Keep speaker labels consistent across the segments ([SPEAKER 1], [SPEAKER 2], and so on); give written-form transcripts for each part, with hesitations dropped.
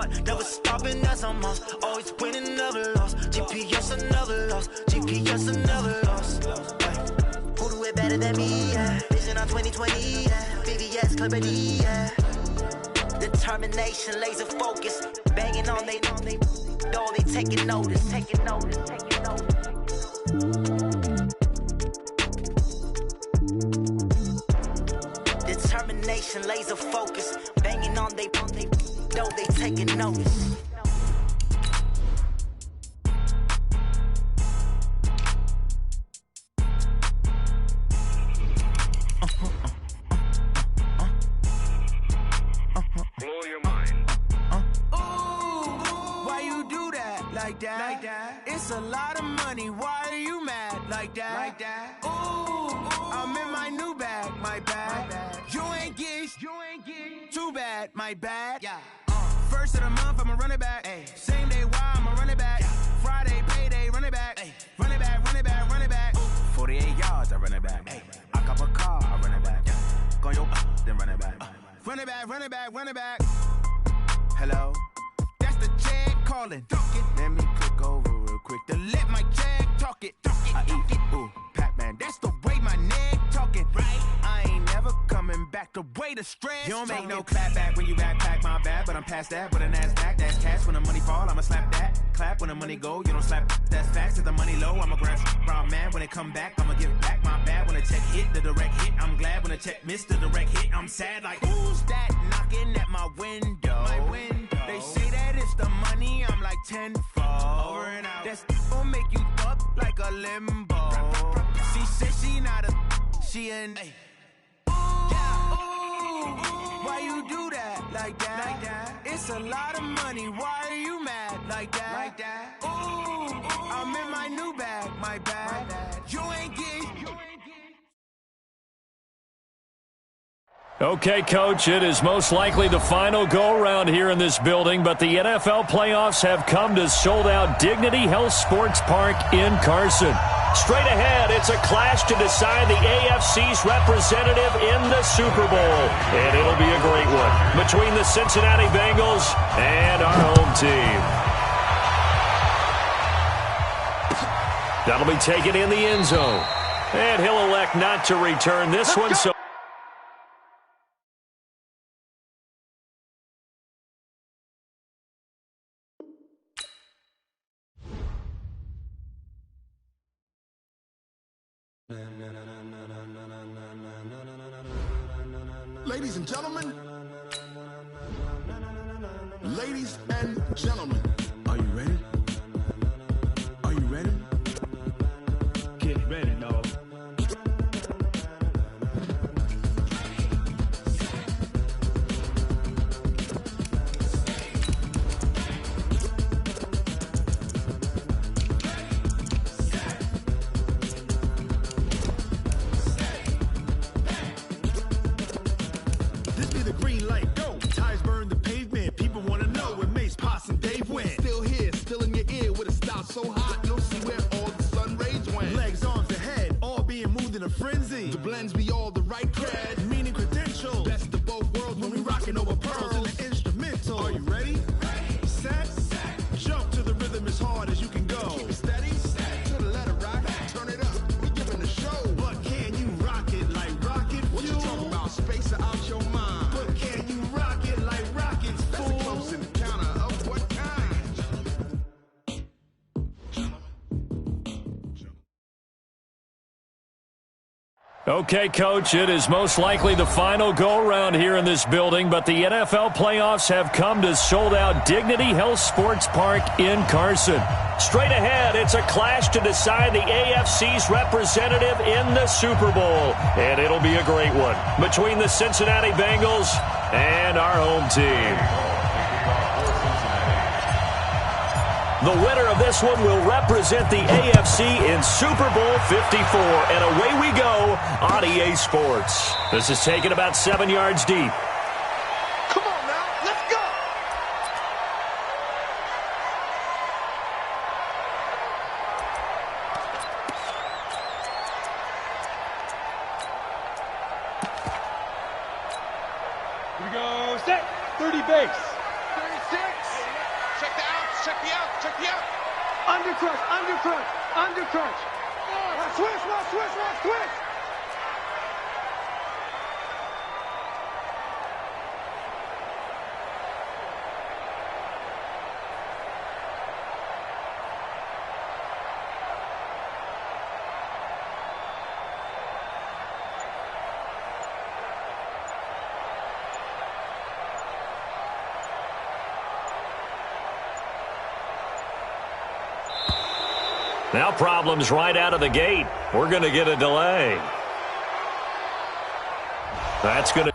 [SPEAKER 1] start, never stopping as I'm off. Always winning, never lost. GPS, I never lost. GPS, I never lost. Who do it better than me? Yeah. Vision on 2020. Yeah. VVS, Clarity. Yeah. Determination, laser focus. Banging on they know they taking notice. Taking notice. Taking notice. Determination, laser focus, banging on they know they taking notice.
[SPEAKER 2] Blow your mind.
[SPEAKER 1] Ooh, why you do that like that? Like that? It's a lot of money. Why are you mad like that? Like that? Ooh, I'm in my new bag, my bad. You ain't get too bad, my bad. Yeah. First of the month, I'ma run it back. Ay. Same day, why I'ma run it back. Yeah. Friday, payday, run it back. Ay. Run it back, run it back, run it back. Ooh. 48 yards, I run it back. Ay. I cop a car, I run it back. Yeah. Go yo, then run it back. Run it back, run it back, run it back. Hello? That's the Jag calling. Let me click over real quick to let my Jag talk it. I eat it, ooh, Pac-Man. That's the way my neck talking. Right? I ain't never coming back the way the stress. You don't make no clap back when you backpack, my bad. But I'm past that with a NASDAQ. That's cash when the money fall, I'ma slap that. Clap when the money go, you don't slap. That's facts. If the money low, I'ma grab brown man. When it come back, I'ma give back my bad. When the check hit, the direct hit. I'm glad when the check missed the direct hit. I'm sad like, who's that knocking at my window? My window. They say that it's the money, I'm like tenfold. Over and out. That's gon' make you up like a limbo. She said she not a, she an. Ooh, why you do that like that? Like that? It's a lot of money. Why are you mad like that? Like that? Ooh, I'm in my new bag, my bad. You ain't get.
[SPEAKER 3] Okay, Coach, it is most likely the final go-around here in this building, but the NFL playoffs have come to sold-out Dignity Health Sports Park in Carson. Straight ahead, it's a clash to decide the AFC's representative in the Super Bowl, and it'll be a great one between the Cincinnati Bengals and our home team. That'll be taken in the end zone, and he'll elect not to return this one, so
[SPEAKER 4] Ladies and gentlemen, are you ready? Are you ready? Get ready, dog. So hot, you'll see where all the sun rays went. Legs, arms, and head, all being moved in a frenzy. The blends be all the right cred, meaning credentials. Best of both worlds when we rockin' over pearls in the instrumental. Are you ready? Ready. Set. Jump to the rhythm as hard as you can go. Keep it steady. To the letter rock. Turn it up. We giving a show. But can you rock it like rocket fuel? What you talking about? Space out your mind. But can you rock it like rockets? That's a close encounter of what kind?
[SPEAKER 3] Okay, Coach, it is most likely the final go-around here in this building, but the NFL playoffs have come to sold-out Dignity Health Sports Park in Carson. Straight ahead, it's a clash to decide the AFC's representative in the Super Bowl, and it'll be a great one between the Cincinnati Bengals and our home team. The winner of this one will represent the AFC in Super Bowl 54. And away we go on EA Sports. This is taken about 7 yards deep.
[SPEAKER 4] Come on now, let's go!
[SPEAKER 5] Here we go, set, 30 base. 36.
[SPEAKER 2] Check the out. Check the out.
[SPEAKER 5] Undercrush. Undercrush. Switch.
[SPEAKER 3] Now problems right out of the gate. We're going to get a delay. That's going to...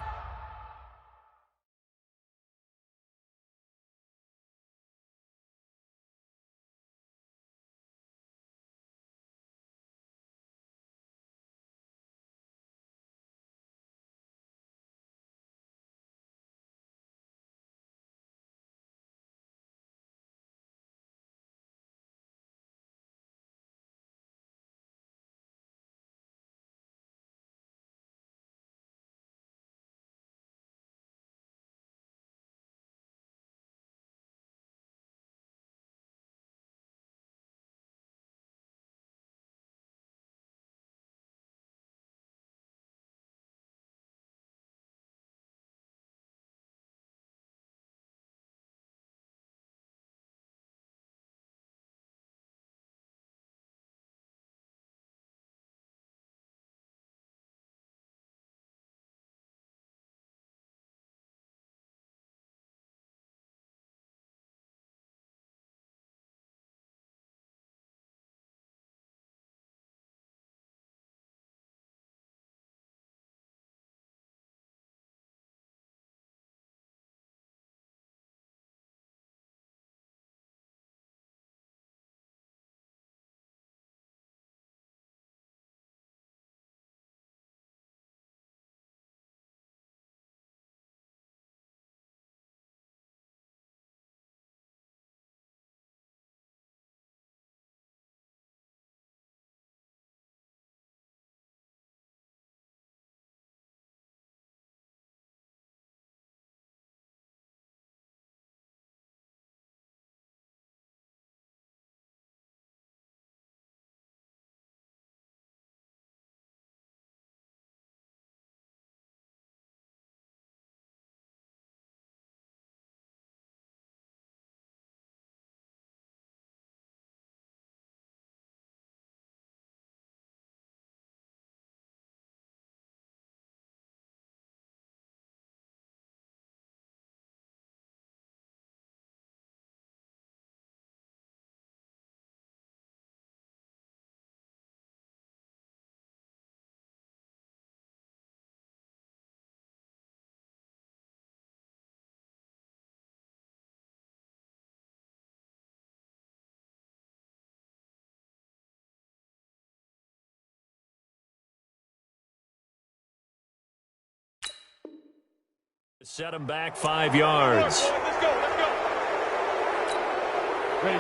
[SPEAKER 3] Set him back 5 yards.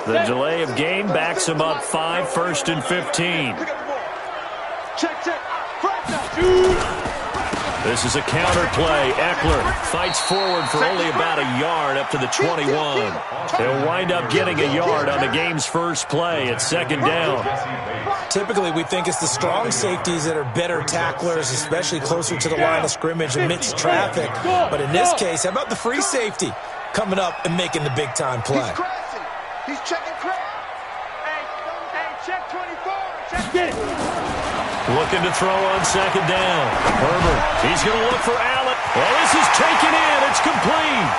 [SPEAKER 3] The delay of game backs him up 5, 1st and 15. This is a counter play. Eckler fights forward for only about a yard up to the 21. He'll wind up getting a yard on the game's first play at 2nd down.
[SPEAKER 6] Typically, we think it's the strong safeties that are better tacklers, especially closer to the line of scrimmage amidst traffic. But in this case, how about the free safety coming up and making the big-time play?
[SPEAKER 5] He's checking crap. Hey, check 24. Check it.
[SPEAKER 3] Looking to throw on 2nd down. Herbert, he's going to look for Allen. Well, this is taken in. It's complete.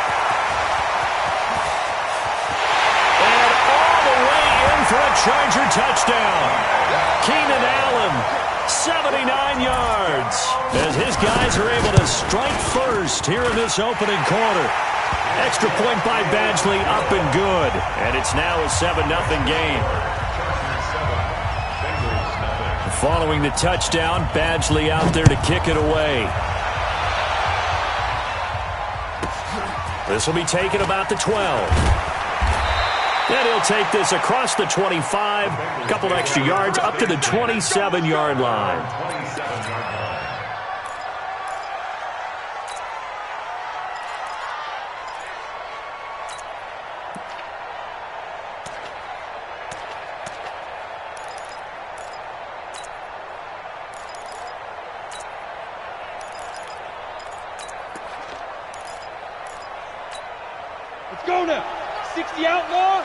[SPEAKER 3] And all the way in for a Charger touchdown. Keenan Allen, 79 yards. As his guys are able to strike first here in this opening quarter. Extra point by Badgley, up and good. And it's now a 7-0 game. Following the touchdown, Badgley out there to kick it away. This will be taken about the 12. Then he'll take this across the 25, a couple extra yards up to the 27-yard line.
[SPEAKER 5] Let's go now. 60 outlaw.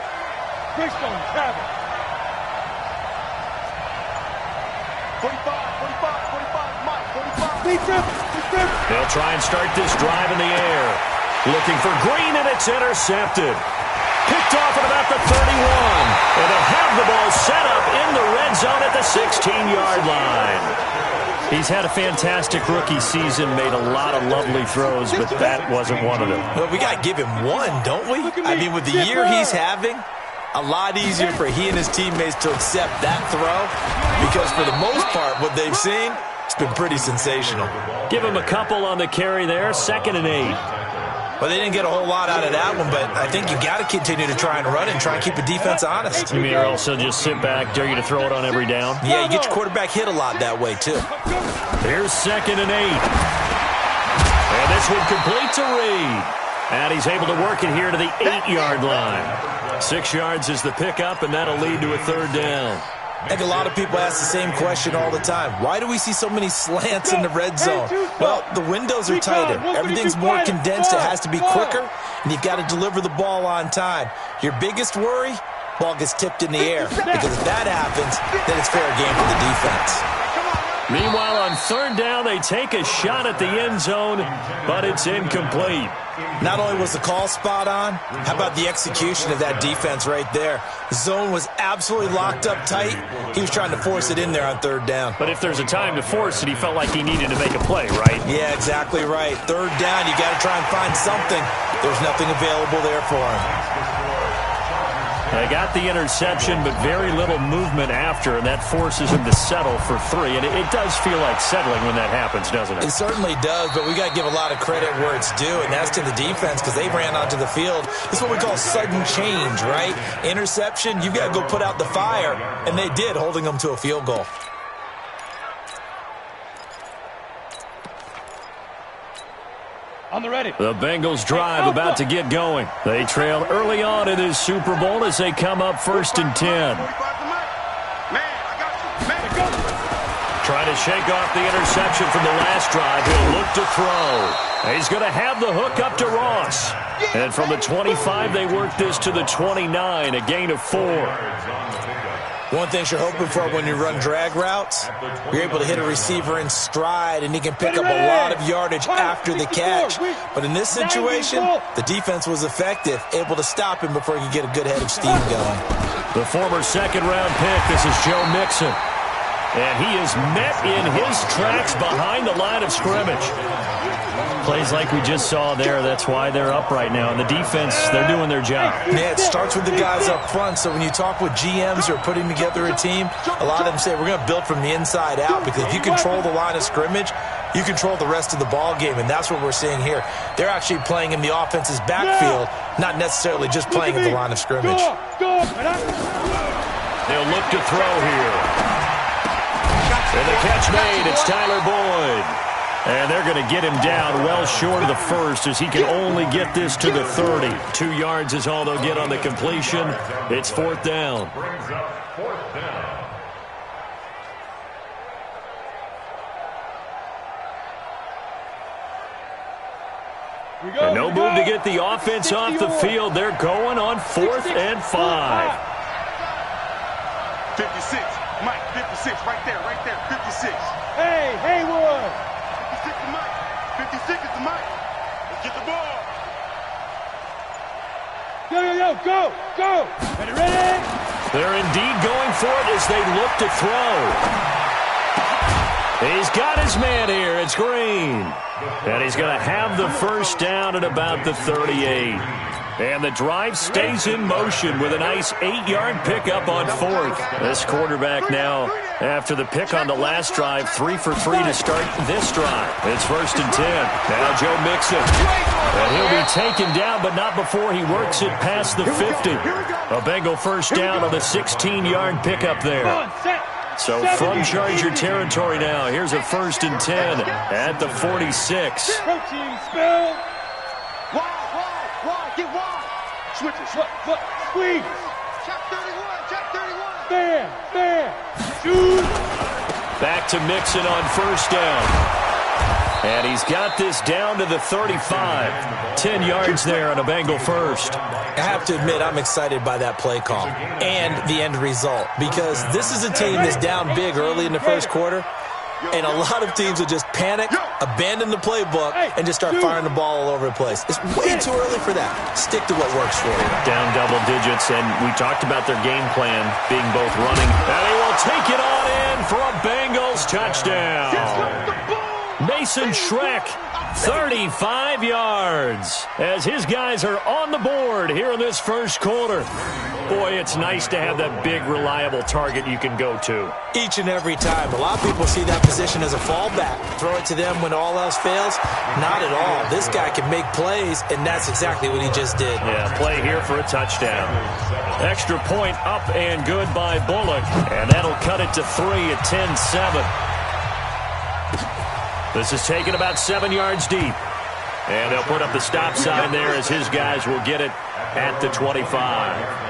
[SPEAKER 5] Greystone, travel. 45, Mike, 45. Lead trip.
[SPEAKER 3] They'll try and start this drive in the air. Looking for Green, and it's intercepted. Picked off at about the 31. And they'll have the ball set up in the red zone at the 16-yard line. He's had a fantastic rookie season, made a lot of lovely throws, but that wasn't one of them.
[SPEAKER 6] Well, we got to give him one, don't we? I mean, with the year he's having, a lot easier for he and his teammates to accept that throw because for the most part, what they've seen, it's been pretty sensational.
[SPEAKER 3] Give him a couple on the carry there, 2nd and 8.
[SPEAKER 6] Well, they didn't get a whole lot out of that one, but I think you got to continue to try and run it and try and keep the defense honest.
[SPEAKER 3] You mean or also just sit back, dare you to throw it on every down?
[SPEAKER 6] Yeah, you get your quarterback hit a lot that way, too.
[SPEAKER 3] Here's 2nd and 8. And this one complete to Reed. And he's able to work it here to the 8-yard line. 6 yards is the pickup, and that'll lead to a 3rd down.
[SPEAKER 6] I think a lot of people ask the same question all the time. Why do we see so many slants in the red zone? Well, the windows are tighter. Everything's more condensed. It has to be quicker, and you've got to deliver the ball on time. Your biggest worry, ball gets tipped in the air. Because if that happens, then it's fair game for the defense.
[SPEAKER 3] Meanwhile, on 3rd down, they take a shot at the end zone, but it's incomplete.
[SPEAKER 6] Not only was the call spot on, how about the execution of that defense right there? The zone was absolutely locked up tight. He was trying to force it in there on 3rd down.
[SPEAKER 3] But if there's a time to force it, he felt like he needed to make a play, right?
[SPEAKER 6] Yeah, exactly right. 3rd down, you got to try and find something. There's nothing available there for him.
[SPEAKER 3] They got the interception, but very little movement after, and that forces him to settle for 3. And it does feel like settling when that happens, doesn't it?
[SPEAKER 6] It certainly does, but we got to give a lot of credit where it's due, and that's to the defense because they ran onto the field. This is what we call sudden change, right? Interception, you've got to go put out the fire, and they did, holding them to a field goal.
[SPEAKER 5] On the ready.
[SPEAKER 3] The Bengals drive about to get going. They trail early on in this Super Bowl as they come up 1st and 10. Trying to shake off the interception from the last drive. He'll look to throw. He's going to have the hook up to Ross. And from the 25, they work this to the 29, a gain of 4.
[SPEAKER 6] One thing you're hoping for when you run drag routes, you're able to hit a receiver in stride, and he can pick up a lot of yardage after the catch. But in this situation, the defense was effective, able to stop him before he could get a good head of steam going.
[SPEAKER 3] The former 2nd-round pick, this is Joe Mixon. And he is met in his tracks behind the line of scrimmage. Plays like we just saw there. That's why they're up right now. And the defense, they're doing their job.
[SPEAKER 6] Yeah, it starts with the guys up front. So when you talk with GMs who are putting together a team, a lot of them say we're going to build from the inside out because if you control the line of scrimmage, you control the rest of the ball game, and that's what we're seeing here. They're actually playing in the offense's backfield, not necessarily just playing in the line of scrimmage.
[SPEAKER 3] They'll look to throw here. And the catch made, it's Tyler Boyd. And they're going to get him down well short of the 1st as he can only get this to the 30. 2 yards is all they'll get on the completion. It's 4th down. And no move to get the offense off the field. They're going on 4th and 5.
[SPEAKER 5] 56. Mike, 56. Right there. 56. Hey, Haywood. 56 to Mike. 56 is to Mike. Let's get the ball. Go. Ready?
[SPEAKER 3] They're indeed going for it as they look to throw. He's got his man here. It's Green. And he's going to have the 1st down at about the 38. And the drive stays in motion with a nice 8-yard pickup on 4th. This quarterback now, after the pick on the last drive, 3 for 3 to start this drive. It's 1st and 10. Now Joe Mixon. And he'll be taken down, but not before he works it past the 50. A Bengal 1st down on the 16-yard pickup there. So from Charger territory now, here's a 1st and 10 at the 46.
[SPEAKER 5] Protein spill. Wide, get wide. Switch it, squeeze. Check 31. Fair. Shoot.
[SPEAKER 3] Back to Mixon on 1st down. And he's got this down to the 35. 10 yards there on a Bengal first.
[SPEAKER 6] I have to admit, I'm excited by that play call and the end result, because this is a team that's down big early in the first quarter, and a lot of teams will just panic, abandon the playbook, and just start firing the ball all over the place. It's way too early for that. Stick to what works for you.
[SPEAKER 3] Down double digits, and we talked about their game plan being both running. And he will take it on in for a Bengals touchdown. Mason Schreck, 35 yards, as his guys are on the board here in this first quarter. Boy, it's nice to have that big, reliable target you can go to.
[SPEAKER 6] Each and every time. A lot of people see that position as a fallback. Throw it to them when all else fails. Not at all. This guy can make plays, and that's exactly what he just did.
[SPEAKER 3] Yeah, play here for a touchdown. Extra point up and good by Bullock, and that'll cut it to 3 at 10-7. This is taken about 7 yards deep. And they'll put up the stop sign there as his guys will get it at the 25.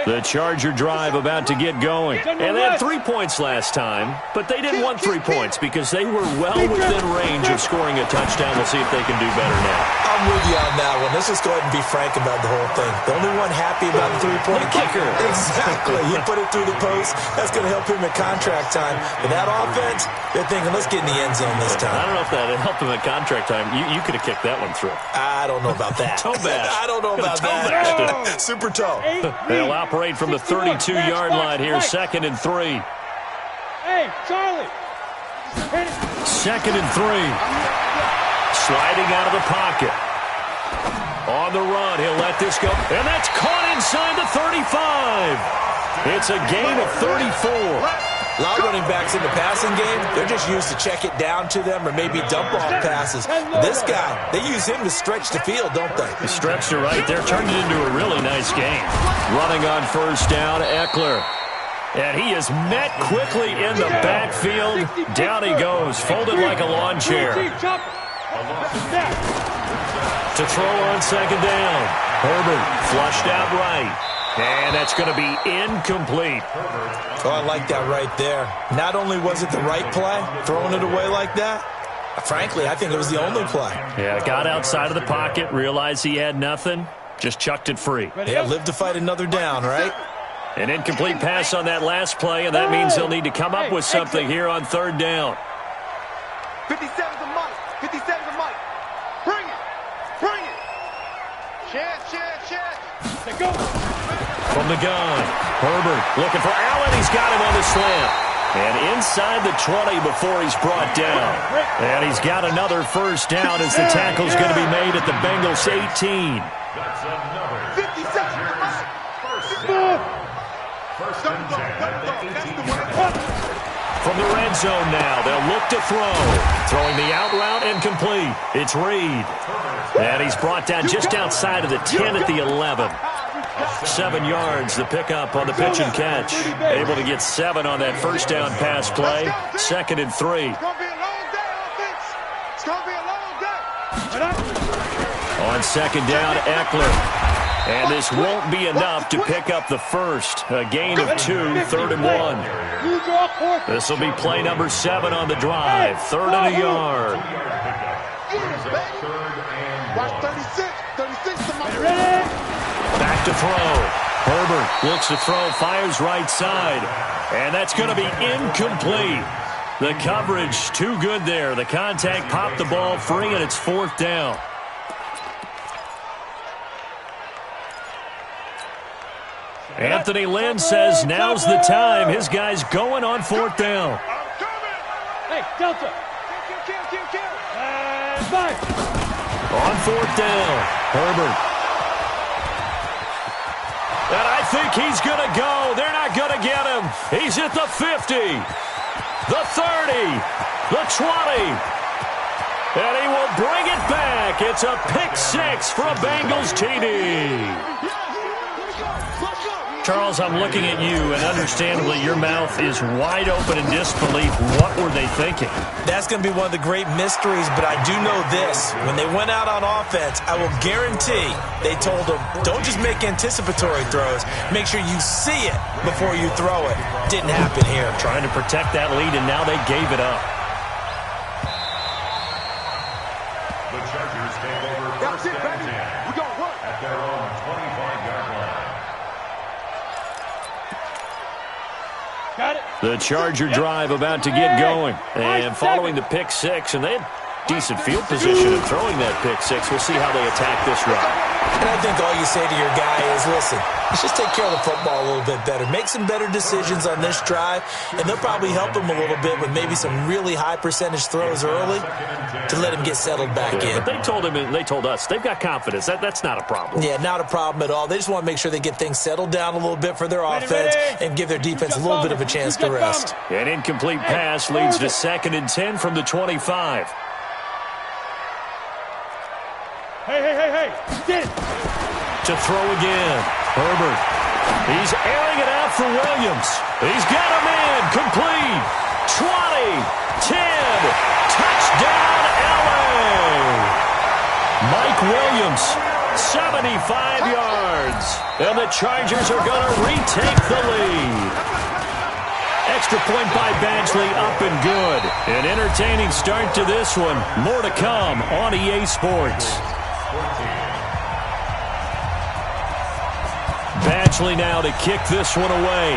[SPEAKER 3] The Charger drive about to get going. And they had 3 points last time, but they didn't want 3 points because they were well within range of scoring a touchdown. We'll see if they can do better now.
[SPEAKER 6] I'm with you on that one. Let's just go ahead and be frank about the whole thing. The only one happy about the three-point kicker. Exactly. He put it through the post. That's going to help him at contract time. But that offense, they're thinking, let's get in the end zone this time.
[SPEAKER 3] I don't know if that helped him at contract time. You could have kicked that one through.
[SPEAKER 6] I don't know about that.
[SPEAKER 3] Toe bash.
[SPEAKER 6] I don't know about that. Super toe.
[SPEAKER 3] They'll operate from the 32-yard line here, 2nd and 3.
[SPEAKER 2] Hey, Charlie.
[SPEAKER 3] 2nd and 3. Sliding out of the pocket. On the run, he'll let this go. And that's caught inside the 35. It's a gain of 34.
[SPEAKER 6] A lot of running backs in the passing game, they're just used to check it down to them or maybe dump off passes. This guy, they use him to stretch the field, don't they?
[SPEAKER 3] The stretch to right there turned it into a really nice game. Running on first down, Eckler. And he is met quickly in the backfield. Down he goes, folded like a lawn chair. To throw on 2nd down. Herbert flushed out right. And that's going to be incomplete.
[SPEAKER 6] Oh, I like that right there. Not only was it the right play, throwing it away like that, frankly, I think it was the only play.
[SPEAKER 3] Yeah, got outside of the pocket, realized he had nothing, just chucked it free.
[SPEAKER 6] Yeah, live to fight another down, right?
[SPEAKER 3] An incomplete pass on that last play, and that means he'll need to come up with something here on 3rd down.
[SPEAKER 5] 57 to Mike. 57 to Mike. Bring it. Bring it. Chance.
[SPEAKER 2] Let's go.
[SPEAKER 3] From the gun, Herbert looking for Allen. He's got him on the slant. And inside the 20 before he's brought down. And he's got another first down as the tackle's going to be made at the Bengals 18.
[SPEAKER 5] 57.
[SPEAKER 3] From the red zone now, they'll look to throw. Throwing the out route incomplete. It's Reed. And he's brought down just outside of the 10 at the 11. 7 yards, the pickup on the pitch and catch. Able to get 7 on that first down pass play. 2nd and 3.
[SPEAKER 5] It's going to be a long day, offense. It's going to be a long day.
[SPEAKER 3] On 2nd down, Eckler. And this won't be enough to pick up the first. A gain of 2, 3rd and 1. This will be play number 7 on the drive. 3rd and a yard.
[SPEAKER 5] Watch 36. 36 to my
[SPEAKER 3] Back to throw. Herbert looks to throw, fires right side. And that's going to be incomplete. The coverage too good there. The contact popped the ball free, and it's 4th down. Anthony Lynn says now's the time. His guy's going on 4th down.
[SPEAKER 2] Hey, Delta. Kill. And fire.
[SPEAKER 3] On 4th down, Herbert. And I think he's going to go. They're not going to get him. He's at the 50, the 30, the 20. And he will bring it back. It's a pick 6 for a Bengals TD. Charles, I'm looking at you, and understandably, your mouth is wide open in disbelief. What were they thinking?
[SPEAKER 6] That's going to be one of the great mysteries, but I do know this. When they went out on offense, I will guarantee they told them, don't just make anticipatory throws. Make sure you see it before you throw it. Didn't happen here.
[SPEAKER 3] Trying to protect that lead, and now they gave it up.
[SPEAKER 5] The Chargers take over first and 10. We got one at their own 25-yard line.
[SPEAKER 2] Got it.
[SPEAKER 3] The Charger drive about to get going. And following the pick six, and they had decent field position in throwing that pick six. We'll see how they attack this run.
[SPEAKER 6] And I think all you say to your guy is, listen, let's just take care of the football a little bit better. Make some better decisions on this drive, and they'll probably help him a little bit with maybe some really high percentage throws early to let him get settled back in.
[SPEAKER 3] But they told him, and they told us, they've got confidence. That's not a problem.
[SPEAKER 6] Yeah, not a problem at all. They just want to make sure they get things settled down a little bit for their offense and give their defense a little bit of a chance to rest.
[SPEAKER 3] An incomplete pass leads to 2nd and 10 from the 25.
[SPEAKER 2] Hey. Get it.
[SPEAKER 3] To throw again. Herbert. He's airing it out for Williams. He's got him in. Complete. 20. 10. Touchdown, LA. Mike Williams, 75 yards. And the Chargers are going to retake the lead. Extra point by Badgley, up and good. An entertaining start to this one. More to come on EA Sports. Badgley now to kick this one away.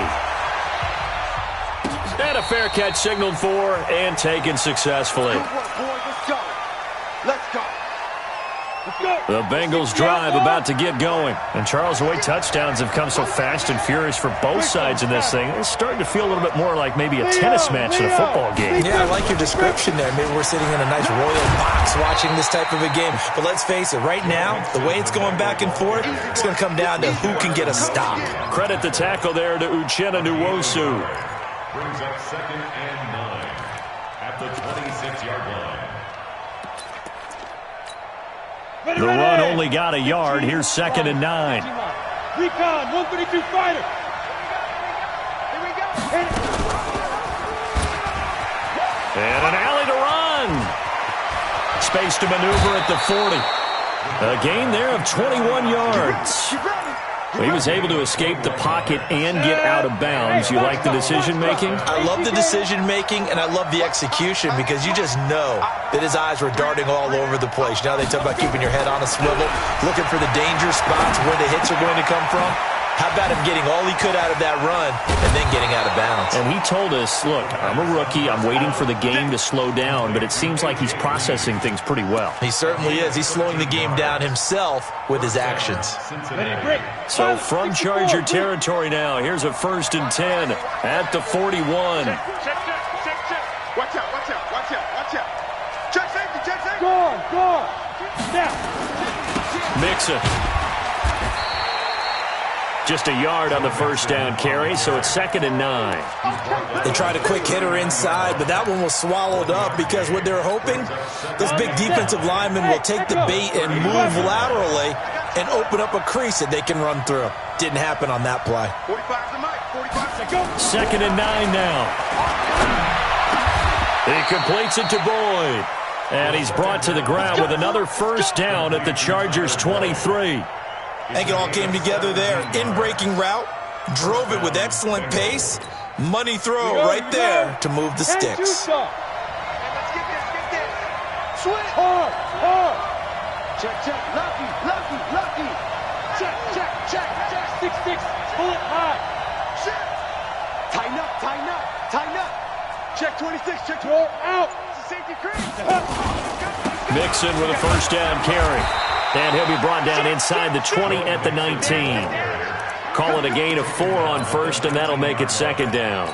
[SPEAKER 3] And a fair catch signaled for and taken successfully.
[SPEAKER 5] Good work, boys. Let's go. Let's go.
[SPEAKER 3] The Bengals drive about to get going. And Charles, the way touchdowns have come so fast and furious for both sides in this thing, it's starting to feel a little bit more like maybe a tennis match in a football game.
[SPEAKER 6] Yeah, I like your description there. Maybe we're sitting in a nice royal box watching this type of a game. But let's face it, right now, the way it's going back and forth, it's going to come down to who can get a stop.
[SPEAKER 3] Credit the tackle there to Uchenna Nwosu.
[SPEAKER 5] Brings up 2nd and 9 at the 26-yard line.
[SPEAKER 3] The run only got a yard. Here's 2nd and 9.
[SPEAKER 2] Recon, 132 fighter.
[SPEAKER 5] Here we go.
[SPEAKER 3] And an alley to run. Space to maneuver at the 40. A gain there of 21 yards. He was able to escape the pocket and get out of bounds. You like the decision-making?
[SPEAKER 6] I love the decision-making, and I love the execution because you just know that his eyes were darting all over the place. You know, they talk about keeping your head on a swivel, looking for the danger spots where the hits are going to come from. How about him getting all he could out of that run and then getting out of bounds?
[SPEAKER 3] And he told us, look, I'm a rookie. I'm waiting for the game to slow down, but it seems like he's processing things pretty well.
[SPEAKER 6] He certainly is. He's slowing the game down himself with his actions.
[SPEAKER 3] So from Charger territory now, here's a 1st and 10 at the 41.
[SPEAKER 5] Check. Watch out. Check safety.
[SPEAKER 2] Go on. Now.
[SPEAKER 3] Mixon. Just a yard on the 1st down carry, so it's 2nd and 9.
[SPEAKER 6] They tried a quick hitter inside, but that one was swallowed up because what they're hoping, those big defensive linemen will take the bait and move laterally and open up a crease that they can run through. Didn't happen on that play.
[SPEAKER 5] 45's the mic. 45's
[SPEAKER 3] 2nd and 9 now. He completes it to Boyd. And he's brought to the ground with another 1st down at the Chargers' 23.
[SPEAKER 6] I think it all came together there. In-breaking route, drove it with excellent pace. Money throw right there to move the sticks.
[SPEAKER 5] Let's get this. Switch.
[SPEAKER 2] Hard.
[SPEAKER 5] Check. Lucky. Check.
[SPEAKER 2] 6-6. Pull it high.
[SPEAKER 5] Check. Tighten up. Check 26. Check 20.
[SPEAKER 2] Go out.
[SPEAKER 5] It's a safety crease.
[SPEAKER 3] Mixon with a 1st down carry. And he'll be brought down inside the 20 at the 19. Call it a gain of 4 on 1st, and that'll make it 2nd down.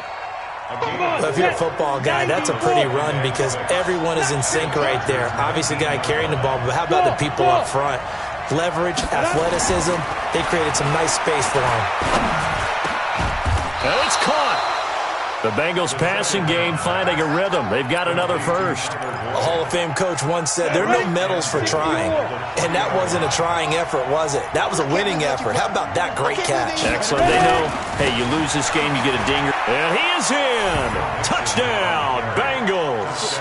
[SPEAKER 6] Well, if you're a football guy, that's a pretty run because everyone is in sync right there. Obviously, the guy carrying the ball, but how about the people up front? Leverage, athleticism, they created some nice space for him.
[SPEAKER 3] And it's caught. The Bengals passing game finding a rhythm. They've got another first.
[SPEAKER 6] A Hall of Fame coach once said, there are no medals for trying. And that wasn't a trying effort, was it? That was a winning effort. How about that great catch?
[SPEAKER 3] Excellent. They know, hey, you lose this game, you get a dinger. And he is in. Touchdown, Bengals.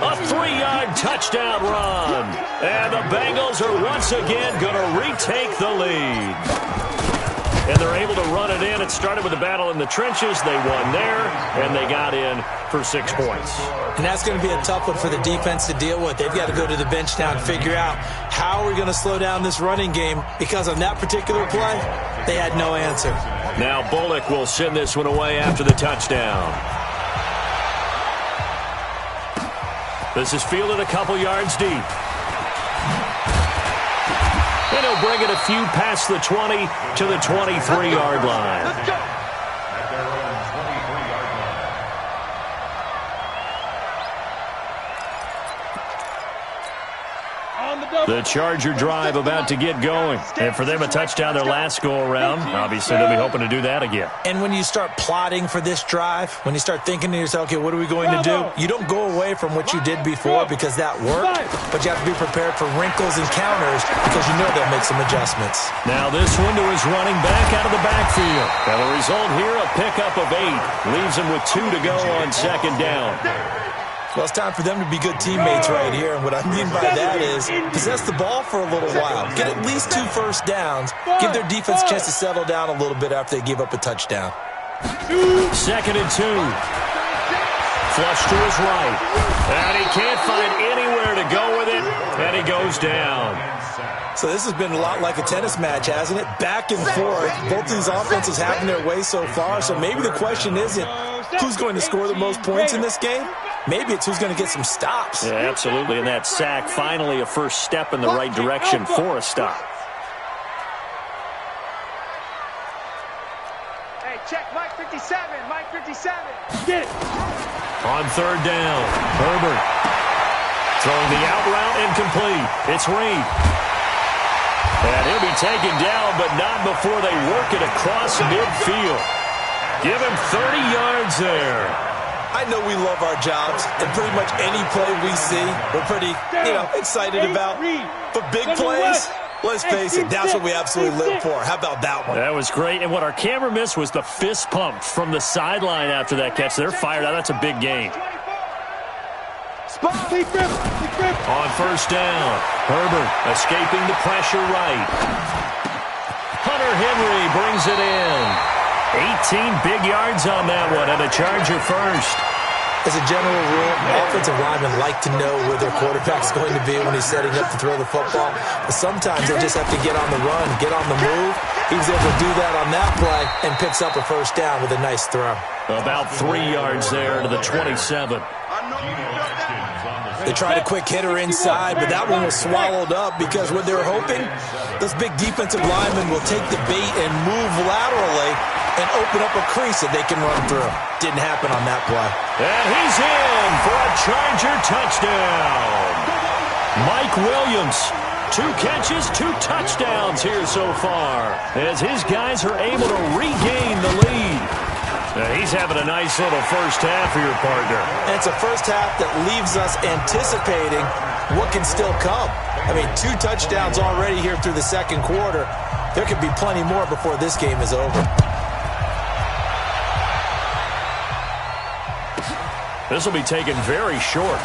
[SPEAKER 3] A 3-yard touchdown run. And the Bengals are once again going to retake the lead. And they're able to run it in. It started with a battle in the trenches. They won there, and they got in for 6 points.
[SPEAKER 6] And that's going to be a tough one for the defense to deal with. They've got to go to the bench now and figure out how we're going to slow down this running game, because on that particular play, they had no answer.
[SPEAKER 3] Now Bullock will send this one away after the touchdown. This is fielded a couple yards deep. And he'll bring it a few past the 20 to the 23-yard line.
[SPEAKER 5] Let's go.
[SPEAKER 3] The Charger drive about to get going. And for them, a touchdown their last go-around. Obviously, they'll be hoping to do that again.
[SPEAKER 6] And when you start plotting for this drive, when you start thinking to yourself, okay, what are we going to do? You don't go away from what you did before because that worked, but you have to be prepared for wrinkles and counters because you know they'll make some adjustments.
[SPEAKER 3] Now this one to his running back out of the backfield. And the result here, a pickup of 8. Leaves him with 2 to go on second down.
[SPEAKER 6] Well, it's time for them to be good teammates right here. And what I mean by that is possess the ball for a little while. Get at least 2 first downs. Give their defense a chance to settle down a little bit after they give up a touchdown.
[SPEAKER 3] 2nd and 2. Flush to his right. And he can't find anywhere to go with it. And he goes down.
[SPEAKER 6] So this has been a lot like a tennis match, hasn't it? Back and forth. Both of these offenses having their way so far. So maybe the question isn't who's going to score the most points in this game. Maybe it's who's going to get some stops.
[SPEAKER 3] Yeah, absolutely. And that sack, finally a first step in the right direction for a stop.
[SPEAKER 7] Hey, check Mike 57. Mike 57.
[SPEAKER 2] Get it.
[SPEAKER 3] On 3rd down, Herbert throwing the out route incomplete. It's Reed. And he'll be taken down, but not before they work it across midfield. Give him 30 yards there.
[SPEAKER 6] I know we love our jobs, and pretty much any play we see, we're pretty, excited about. But big plays, let's face it, that's what we absolutely live for. How about that one?
[SPEAKER 3] That was great, and what our camera missed was the fist pump from the sideline after that catch. They're fired out. That's a big gain. On 1st down, Herbert escaping the pressure right. Hunter Henry brings it in. 18 big yards on that one, and a Charger first.
[SPEAKER 6] As a general rule, offensive linemen like to know where their quarterback's going to be when he's setting up to throw the football. But sometimes they just have to get on the run, get on the move. He was able to do that on that play and picks up a first down with a nice throw.
[SPEAKER 3] About 3 yards there to the 27.
[SPEAKER 6] They tried a quick hitter inside, but that one was swallowed up because what they were hoping, those big defensive linemen will take the bait and move laterally and open up a crease that they can run through. Didn't happen on that play.
[SPEAKER 3] And he's in for a Charger touchdown. Mike Williams, 2 catches, 2 touchdowns here so far, as his guys are able to regain the lead. He's having a nice little first half for your partner.
[SPEAKER 6] And it's a first half that leaves us anticipating what can still come. I mean, 2 touchdowns already here through the second quarter. There could be plenty more before this game is over.
[SPEAKER 3] This will be taken very short.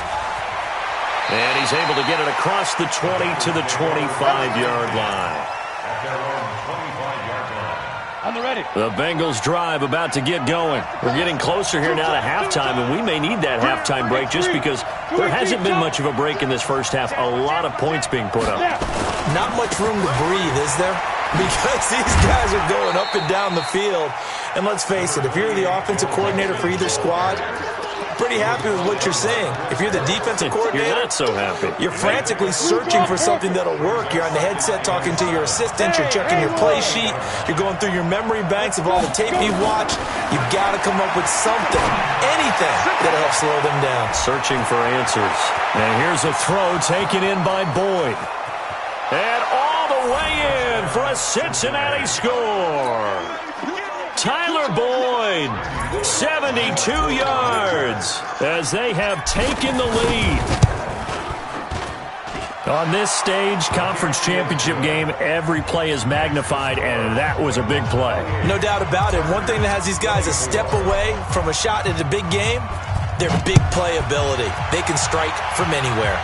[SPEAKER 3] And he's able to get it across the 20 to the 25-yard line.
[SPEAKER 2] On the ready.
[SPEAKER 3] The Bengals drive about to get going. We're getting closer here now to halftime, and we may need that halftime break just because there hasn't been much of a break in this first half. A lot of points being put up.
[SPEAKER 6] Not much room to breathe, is there? Because these guys are going up and down the field. And let's face it, if you're the offensive coordinator for either squad, pretty happy with what you're seeing. If you're the defensive coordinator,
[SPEAKER 3] you're not so happy.
[SPEAKER 6] You're frantically searching for something that'll work. You're on the headset talking to your assistant. You're checking your play sheet. You're going through your memory banks of all the tape you've watched. You've got to come up with something, anything that'll help slow them down.
[SPEAKER 3] Searching for answers. And here's a throw taken in by Boyd. And all the way in for a Cincinnati score. Tyler Boyd, 72 yards as they have taken the lead. On this stage, conference championship game, every play is magnified, and that was a big play.
[SPEAKER 6] No doubt about it. One thing that has these guys a step away from a shot at a big game, their big play ability. They can strike from anywhere.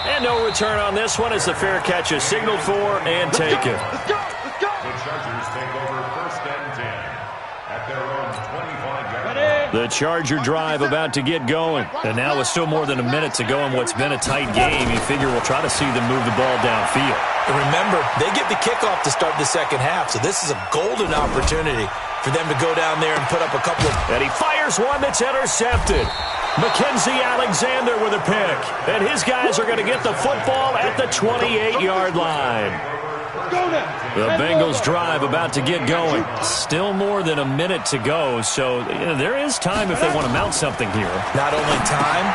[SPEAKER 3] And no return on this one as the fair catch is signaled for and taken.
[SPEAKER 5] Let's go! The Chargers take over 1st and 10 at their own 25-yard line.
[SPEAKER 3] The Charger drive about to get going. And now with still more than a minute to go in what's been a tight game, you figure we'll try to see them move the ball downfield.
[SPEAKER 6] And remember, they get the kickoff to start the second half, so this is a golden opportunity for them to go down there and put up a couple of...
[SPEAKER 3] And he fires one that's intercepted. Mackenzie Alexander with a pick. And his guys are going to get the football at the 28-yard line. The Bengals drive about to get going. Still more than a minute to go, so there is time if they want to mount something here.
[SPEAKER 6] Not only time,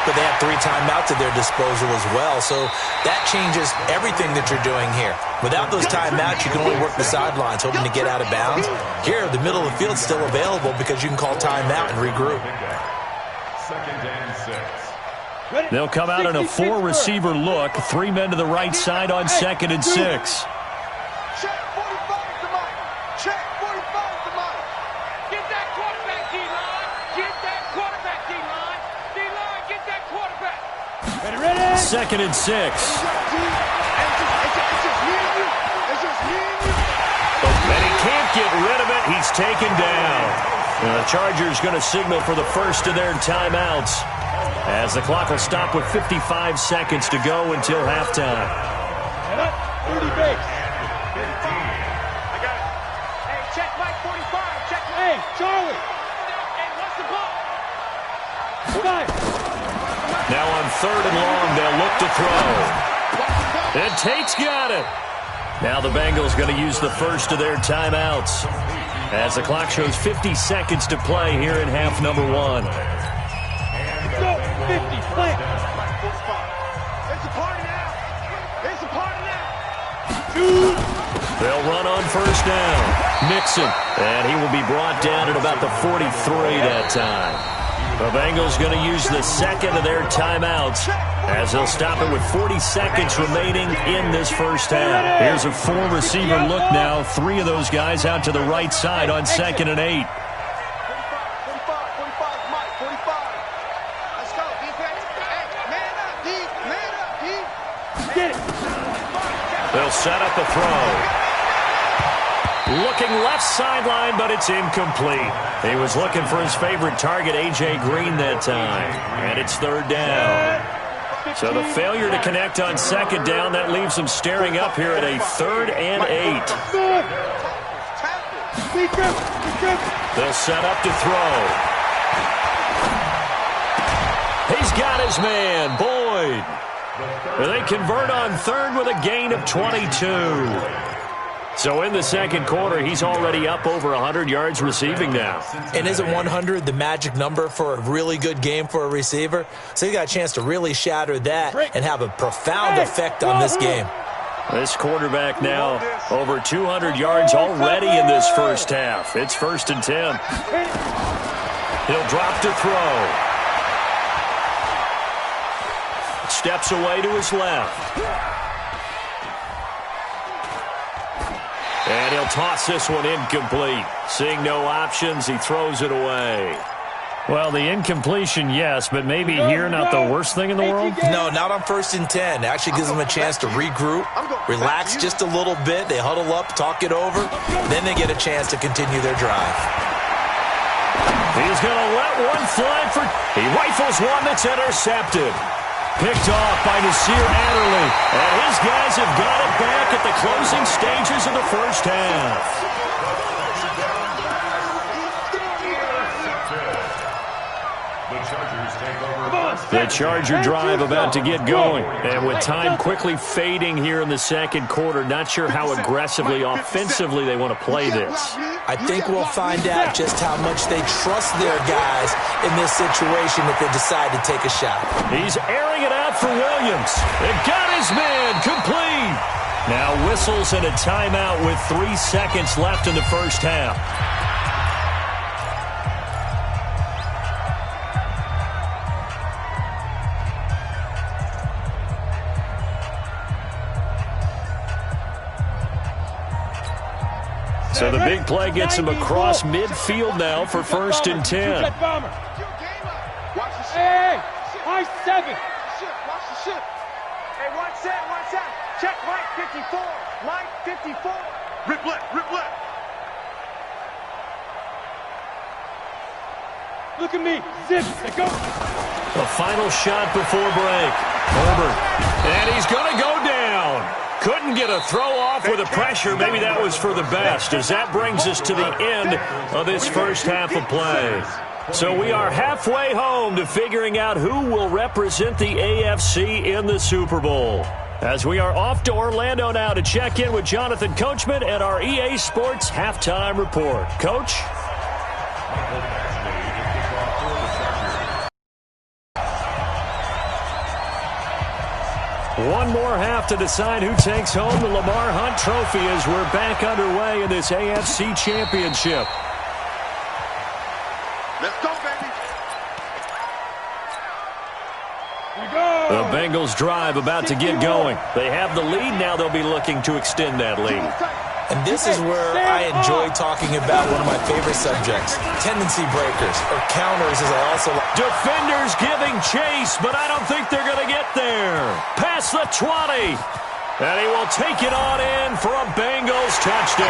[SPEAKER 6] but they have 3 timeouts at their disposal as well, so that changes everything that you're doing here. Without those timeouts, you can only work the sidelines, hoping to get out of bounds. Here, the middle of the field's still available because you can call timeout and regroup.
[SPEAKER 5] 2nd and 6.
[SPEAKER 3] They'll come out in a 4-receiver look. 3 men to the right side on 2nd and 6.
[SPEAKER 7] Check 45 to Mike. Check 45 to Mike. Get that quarterback, D-line. Get that quarterback, D-line. D-line, get that quarterback.
[SPEAKER 2] Ready?
[SPEAKER 3] 2nd and 6. And he can't get rid of it. He's taken down. And the Chargers going to signal for the first of their timeouts as the clock will stop with 55 seconds to go until halftime.
[SPEAKER 2] 30 base.
[SPEAKER 7] I got it. Hey, check Mike 45. Check Mike.
[SPEAKER 2] Hey, Charlie.
[SPEAKER 7] Hey, what's the ball?
[SPEAKER 2] Fire.
[SPEAKER 3] Now on 3rd and long, they'll look to throw. And Tate's got it. Now the Bengals going to use the first of their timeouts as the clock shows 50 seconds to play here in half number 1.
[SPEAKER 2] Go, 50, play.
[SPEAKER 7] It's a party now. It's a party now.
[SPEAKER 3] They'll run on 1st down. Mixon, and he will be brought down at about the 43 that time. The Bengals going to use the second of their timeouts as they'll stop it with 40 seconds remaining in this first half. Here's a 4-receiver look now. 3 of those guys out to the right side on 2nd and 8.
[SPEAKER 7] 45, Mike, 45. Let's go, defense. Hey, man up, D. Man up, D.
[SPEAKER 2] Get it.
[SPEAKER 3] They'll set up the throw. Looking left sideline, but it's incomplete. He was looking for his favorite target, A.J. Green, that time. And it's 3rd down. So the failure to connect on 2nd down, that leaves them staring up here at a 3rd and 8. They'll set up to throw. He's got his man, Boyd. They convert on 3rd with a gain of 22. So in the second quarter, he's already up over 100 yards receiving now.
[SPEAKER 6] And isn't 100 the magic number for a really good game for a receiver? So he got a chance to really shatter that and have a profound effect on this game.
[SPEAKER 3] This quarterback now over 200 yards already in this first half. It's 1st and 10. He'll drop to throw. Steps away to his left. And he'll toss this one incomplete. Seeing no options, he throws it away. Well, the incompletion, yes, but maybe here not the worst thing in the world?
[SPEAKER 6] No, not on 1st and 10. It actually gives them a chance to regroup, relax just a little bit. They huddle up, talk it over. Then they get a chance to continue their drive.
[SPEAKER 3] He's going to let one fly for... He rifles one that's intercepted. Picked off by Nasir Adderley. And his guys have got it back at the closing stages of the first half. The Charger drive about to get going. And with time quickly fading here in the second quarter, not sure how aggressively, offensively they want to play this.
[SPEAKER 6] I think we'll find out just how much they trust their guys in this situation if they decide to take a shot.
[SPEAKER 3] He's airing it out for Williams. It got his man complete. Now whistles and a timeout with 3 seconds left in the first half. So the big play gets him across midfield now for 1st and 10.
[SPEAKER 2] Hey, I 7.
[SPEAKER 7] Watch the ship. Hey, watch that. Check Mike 54. Mike 54.
[SPEAKER 5] Rip left.
[SPEAKER 2] Look at me. Zip. Go.
[SPEAKER 3] The final shot before break. Herbert. And he's going to go down. Couldn't get a throw off with the pressure. Maybe that was for the best, as that brings us to the end of this first half of play. So we are halfway home to figuring out who will represent the AFC in the Super Bowl. As we are off to Orlando now to check in with Jonathan Coachman and our EA Sports Halftime Report. Coach? One more half to decide who takes home the Lamar Hunt Trophy as we're back underway in this AFC Championship.
[SPEAKER 5] Let's go, baby.
[SPEAKER 3] The Bengals drive about to get going. They have the lead. Now they'll be looking to extend that lead.
[SPEAKER 6] And this is where I enjoy talking about one of my favorite subjects, tendency breakers, or counters as I also like.
[SPEAKER 3] Defenders giving chase, but I don't think they're going to get there. Past the 20. And he will take it on in for a Bengals touchdown.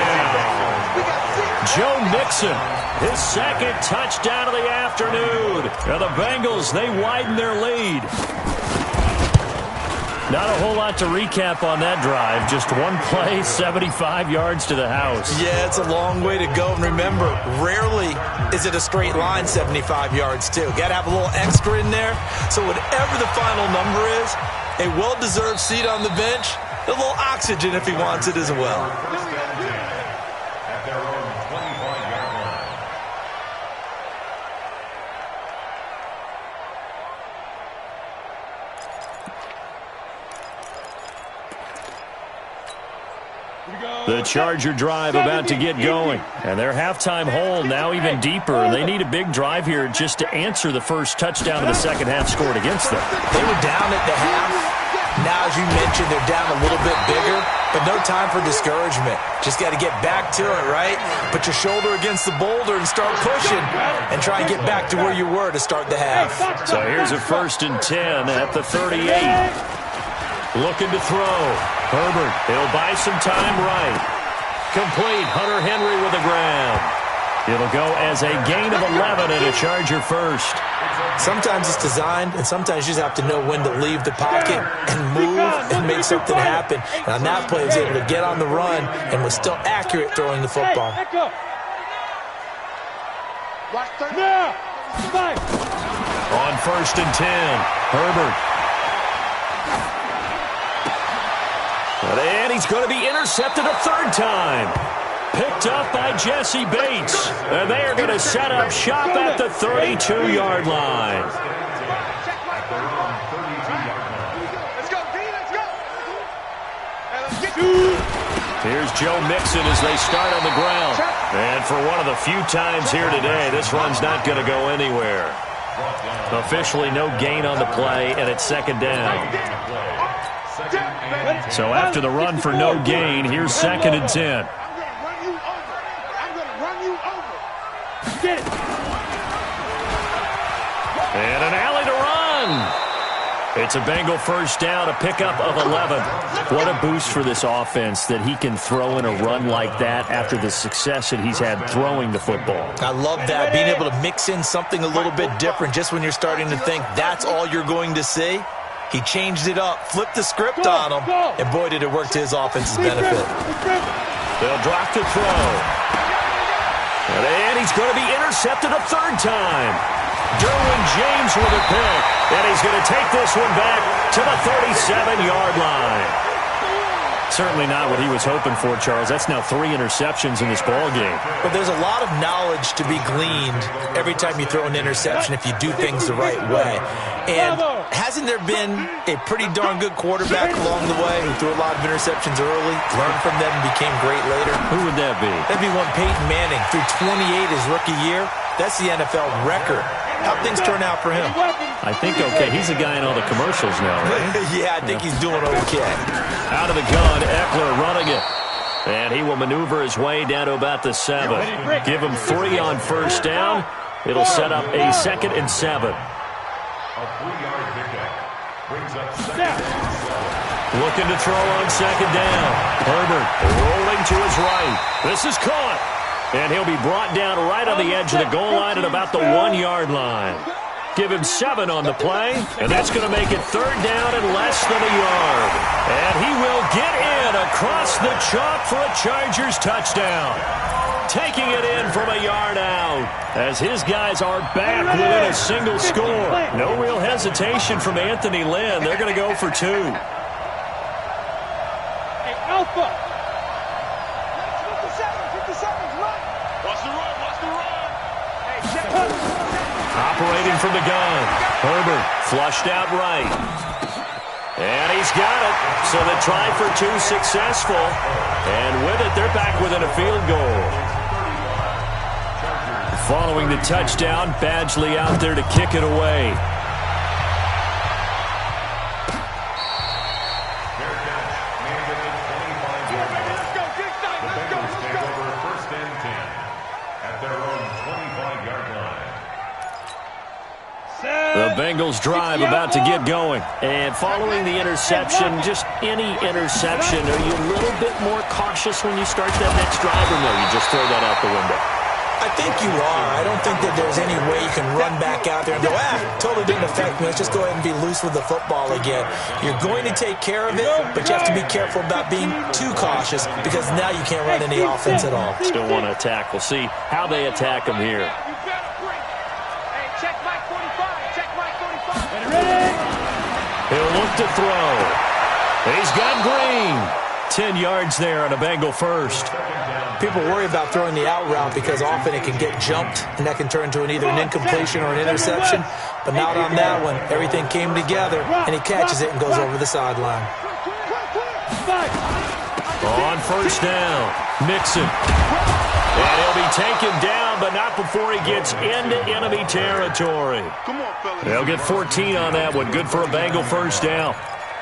[SPEAKER 3] Joe Mixon, his 2nd touchdown of the afternoon. And the Bengals, they widen their lead. Not a whole lot to recap on that drive. Just one play, 75 yards to the house.
[SPEAKER 6] Yeah, it's a long way to go. And remember, rarely is it a straight line 75 yards, too. Got to have a little extra in there. So whatever the final number is, a well-deserved seat on the bench, a little oxygen if he wants it as well.
[SPEAKER 3] The Charger drive about to get going. And their halftime hole now even deeper. And they need a big drive here just to answer the first touchdown of the second half scored against them.
[SPEAKER 6] They were down at the half. Now, as you mentioned, they're down a little bit bigger. But no time for discouragement. Just got to get back to it, right? Put your shoulder against the boulder and start pushing. And try and get back to where you were to start the half.
[SPEAKER 3] So here's a 1st and 10 at the 38. Looking to throw. Herbert, he'll buy some time right. Complete. Hunter Henry with the grab. It'll go as a gain of 11 and a Charger first.
[SPEAKER 6] Sometimes it's designed, and sometimes you just have to know when to leave the pocket and move and make something happen. And on that play, he was able to get on the run and was still accurate throwing the football.
[SPEAKER 3] On 1st and 10, Herbert. And he's going to be intercepted a 3rd time. Picked up by Jesse Bates. And they are going to set up shop at the 32-yard line.
[SPEAKER 7] Let's go, D, let's go.
[SPEAKER 3] Here's Joe Mixon as they start on the ground. And for one of the few times here today, this run's not going to go anywhere. Officially no gain on the play, and it's 2nd down. So after the run for no gain, here's 2nd and 10.
[SPEAKER 7] I'm going to run you over.
[SPEAKER 2] Get it.
[SPEAKER 3] And an alley to run. It's a Bengal 1st down, a pickup of 11. What a boost for this offense that he can throw in a run like that after the success that he's had throwing the football.
[SPEAKER 6] I love that, being able to mix in something a little bit different just when you're starting to think that's all you're going to see. He changed it up, flipped the script on him, and boy, did it work to his offense's benefit.
[SPEAKER 3] They'll drop the throw. And he's going to be intercepted a 3rd time. Derwin James with a pick. And he's going to take this one back to the 37-yard line. Certainly not what he was hoping for, Charles. That's now 3 interceptions in this ballgame.
[SPEAKER 6] But there's a lot of knowledge to be gleaned every time you throw an interception if you do things the right way. And hasn't there been a pretty darn good quarterback along the way who threw a lot of interceptions early, learned from them, and became great later?
[SPEAKER 3] Who would that be?
[SPEAKER 6] That'd be one Peyton Manning. Threw 28 his rookie year. That's the NFL record. How'd things turn out for him?
[SPEAKER 3] I think okay. He's a guy in all the commercials now, right?
[SPEAKER 6] Yeah, I think he's doing okay.
[SPEAKER 3] Out of the gun, Eckler running it. And he will maneuver his way down to about the 7. Give him 3 on first down. It'll set up a 2nd and 7.
[SPEAKER 5] A 3-yard pickup brings up 2nd and 7.
[SPEAKER 3] Looking to throw on 2nd down. Herbert rolling to his right. This is caught. And he'll be brought down right on the edge of the goal line at about the 1-yard line. Give him 7 on the play, and that's going to make it 3rd down and less than a yard. And he will get in across the chalk for a Chargers touchdown. Taking it in from a yard out as his guys are back within a single score. No real hesitation from Anthony Lynn. They're going to go for 2.
[SPEAKER 2] Hey, Alpha.
[SPEAKER 7] 57, come on.
[SPEAKER 5] Watch the run, watch the run.
[SPEAKER 7] Hey, check.
[SPEAKER 3] Operating from the gun. Herbert flushed out right. And he's got it. So the try for 2 successful. And with it, they're back within a field goal. Following the touchdown, Badgley out there to kick it away. The Bengals drive about to get going. And following the interception, just any interception, are you a little bit more cautious when you start that next drive, or no, you just throw that out the window?
[SPEAKER 6] I think you are. I don't think that there's any way you can run back out there and go, totally didn't affect me. Let's just go ahead and be loose with the football again. You're going to take care of it, but you have to be careful about being too cautious because now you can't run any offense at all.
[SPEAKER 3] Still want to attack. We'll see how they attack them here.
[SPEAKER 7] Hey, check Mike 45. Check Mike 45.
[SPEAKER 3] He'll look to throw. He's got Green. 10 yards there on a Bengal first.
[SPEAKER 6] People worry about throwing the out route because often it can get jumped, and that can turn into either an incompletion or an interception. But not on that one. Everything came together, and he catches it and goes over the sideline.
[SPEAKER 3] On first down, Mixon. And he'll be taken down, but not before he gets into enemy territory.
[SPEAKER 5] Come on, fellas.
[SPEAKER 3] They'll get 14 on that one. Good for a Bengal first down.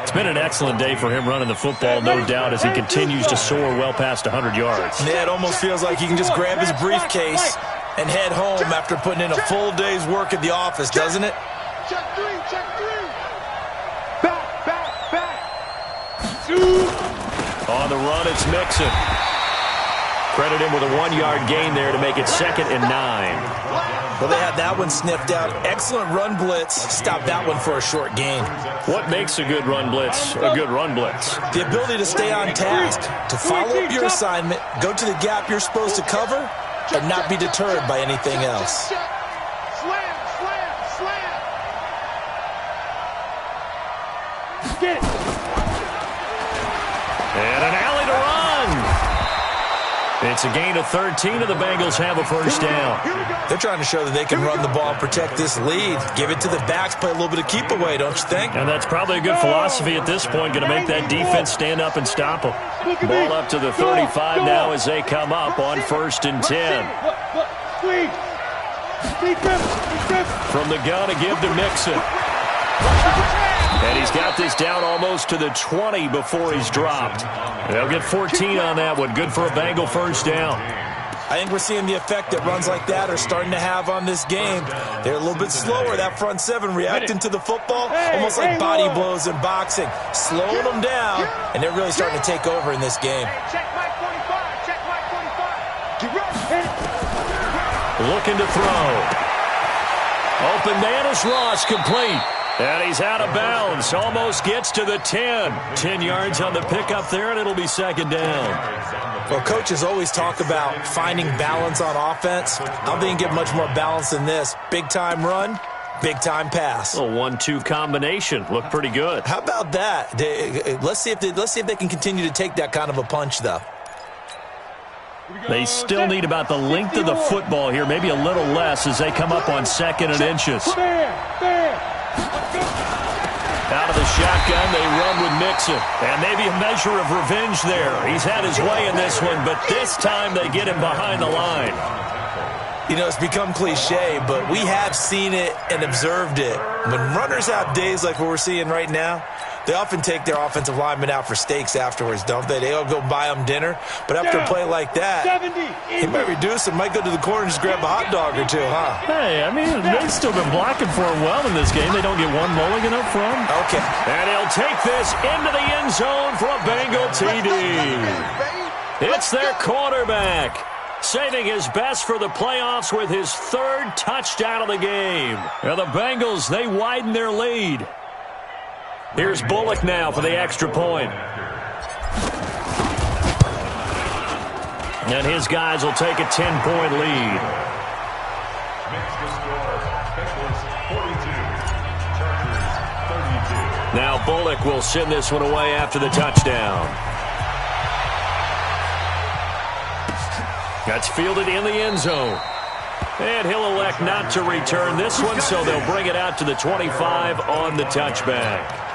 [SPEAKER 3] It's been an excellent day for him running the football, no doubt, as he continues to soar well past 100 yards.
[SPEAKER 6] Yeah, it almost feels like he can just grab his briefcase and head home after putting in a full day's work at the office, doesn't it?
[SPEAKER 7] Check 3, check 3. Back.
[SPEAKER 3] On the run, it's Mixon. Credit him with a 1-yard gain there to make it 2nd and 9.
[SPEAKER 6] Well, they had that one sniffed out. Excellent run blitz. Stopped that one for a short gain.
[SPEAKER 3] What makes a good run blitz a good run blitz?
[SPEAKER 6] The ability to stay on task, to follow up your assignment, go to the gap you're supposed to cover, and not be deterred by anything else.
[SPEAKER 7] Slam.
[SPEAKER 2] Get it.
[SPEAKER 3] And an alley to run. It's a gain of 13, and the Bengals have a first down.
[SPEAKER 6] They're trying to show that they can run the ball and protect this lead. Give it to the backs, play a little bit of keep away, don't you think?
[SPEAKER 3] And that's probably a good philosophy at this point, going to make that defense stand up and stop them. Ball up to the 35 now as they come up on 1st and 10. From the gun, a give to Mixon. And he's got this down almost to the 20 before he's dropped. They'll get 14 on that one. Good for a Bengal first down.
[SPEAKER 6] I think we're seeing the effect that runs like that are starting to have on this game. They're a little bit slower, that front 7, reacting to the football, almost like body blows in boxing, slowing them down, and they're really starting to take over in this game.
[SPEAKER 7] Check Mike 45. Check Mike 45. Get ready.
[SPEAKER 3] Looking to throw. Open man is lost, complete. And he's out of bounds. Almost gets to the 10. 10 yards on the pickup there, and it'll be 2nd down.
[SPEAKER 6] Well, coaches always talk about finding balance on offense. I don't think you get much more balance than this. Big-time run, big-time pass.
[SPEAKER 3] A 1-2 combination. Looked pretty good.
[SPEAKER 6] How about that? Let's see if they can continue to take that kind of a punch, though.
[SPEAKER 3] They still need about the length of the football here, maybe a little less as they come up on 2nd and inches. Out of the shotgun, they run with Mixon. And maybe a measure of revenge there. He's had his way in this one, but this time they get him behind the line.
[SPEAKER 6] You know, it's become cliche, but we have seen it and observed it. When runners have days like what we're seeing right now, they often take their offensive linemen out for steaks afterwards, don't they? They all go buy them dinner. But after a play like that, he might reduce it, might go to the corner and just grab a hot dog or two, huh?
[SPEAKER 3] Hey, I mean, they've still been blocking for him well in this game. They don't get one mulligan up front.
[SPEAKER 6] Okay.
[SPEAKER 3] And he'll take this into the end zone for a Bengal TD. It's their quarterback, saving his best for the playoffs with his third touchdown of the game. Now the Bengals, they widen their lead. Here's Bullock now for the extra point. And his guys will take a 10-point lead. Now Bullock will send this one away after the touchdown. That's fielded in the end zone. And he'll elect not to return this one, so they'll bring it out to the 25 on the touchback.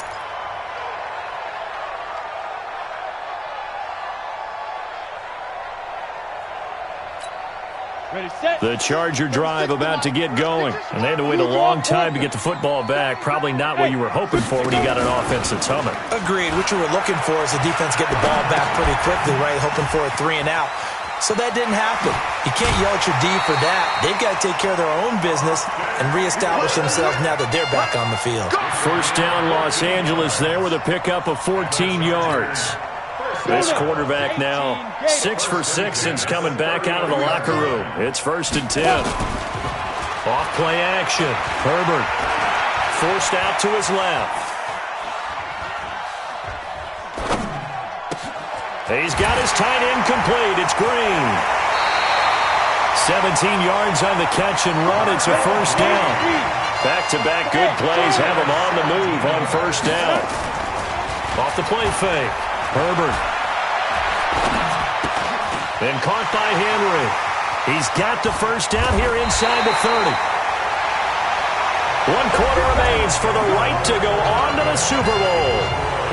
[SPEAKER 3] The Charger drive about to get going. And they had to wait a long time to get the football back. Probably not what you were hoping for when you got an offense that's humming.
[SPEAKER 6] Agreed. What you were looking for is the defense get the ball back pretty quickly, right? Hoping for a 3-and-out. So that didn't happen. You can't yell at your D for that. They've got to take care of their own business and reestablish themselves now that they're back on the field.
[SPEAKER 3] First down, Los Angeles there with a pickup of 14 yards. This quarterback now 6 for 6 since coming back out of the locker room. It's 1st and 10. Off play action. Herbert forced out to his left. He's got his tight end complete. It's Green. 17 yards on the catch and run. It's a first down. Back-to-back good plays have him on the move on first down. Off the play fake. Herbert. Then caught by Henry. He's got the first down here inside the 30. 1 quarter remains for the right to go on to the Super Bowl.